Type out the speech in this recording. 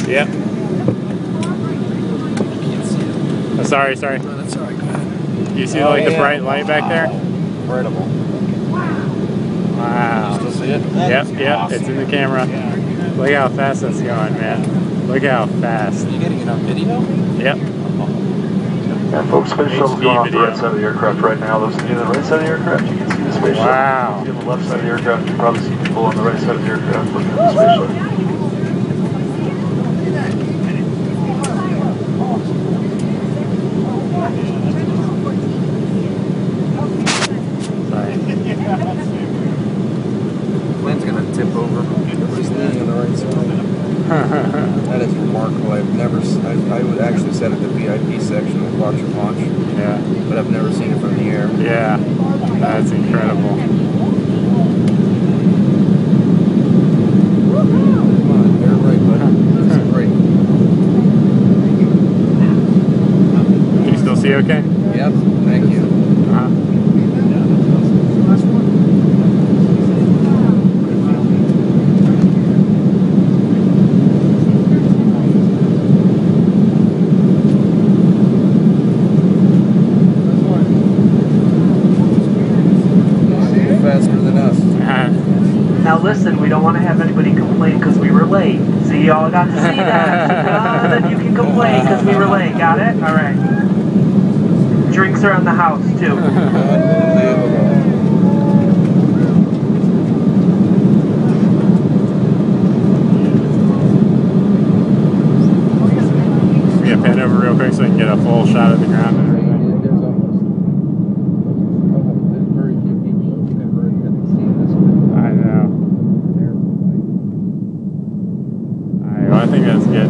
Yep. Oh, sorry. No, that's alright, go ahead. You see like the bright light back there? Incredible. Wow. You still see it? Yep, it's in the camera. Look how fast that's going, man. Look how fast. Are you getting it on video? Yep. Yeah, folks, space shuttle's going off the right side of the aircraft right now. Those of you on the right side of the aircraft, you can see the space shuttle. Wow. If you on the left side of the aircraft, you can probably see people on the right side of the aircraft looking at the space shuttle. Plane's gonna tip over. Everybody's leaning on the right side. That is remarkable. I would actually sit at the VIP section and watch it launch. Yeah. But I've never seen it from the air. Yeah. That's incredible. Come on, air right, buddy. That's great. Can you still see okay? Yep, thank you. Faster than us. Now listen, we don't want to have anybody complain because we were late. See, y'all got to see that. Then you can complain because we were late. Got it? All right. Drinks are on the house, too. Yeah, pan over real quick so I can get a full shot of the ground and everything. I know. I think that's good.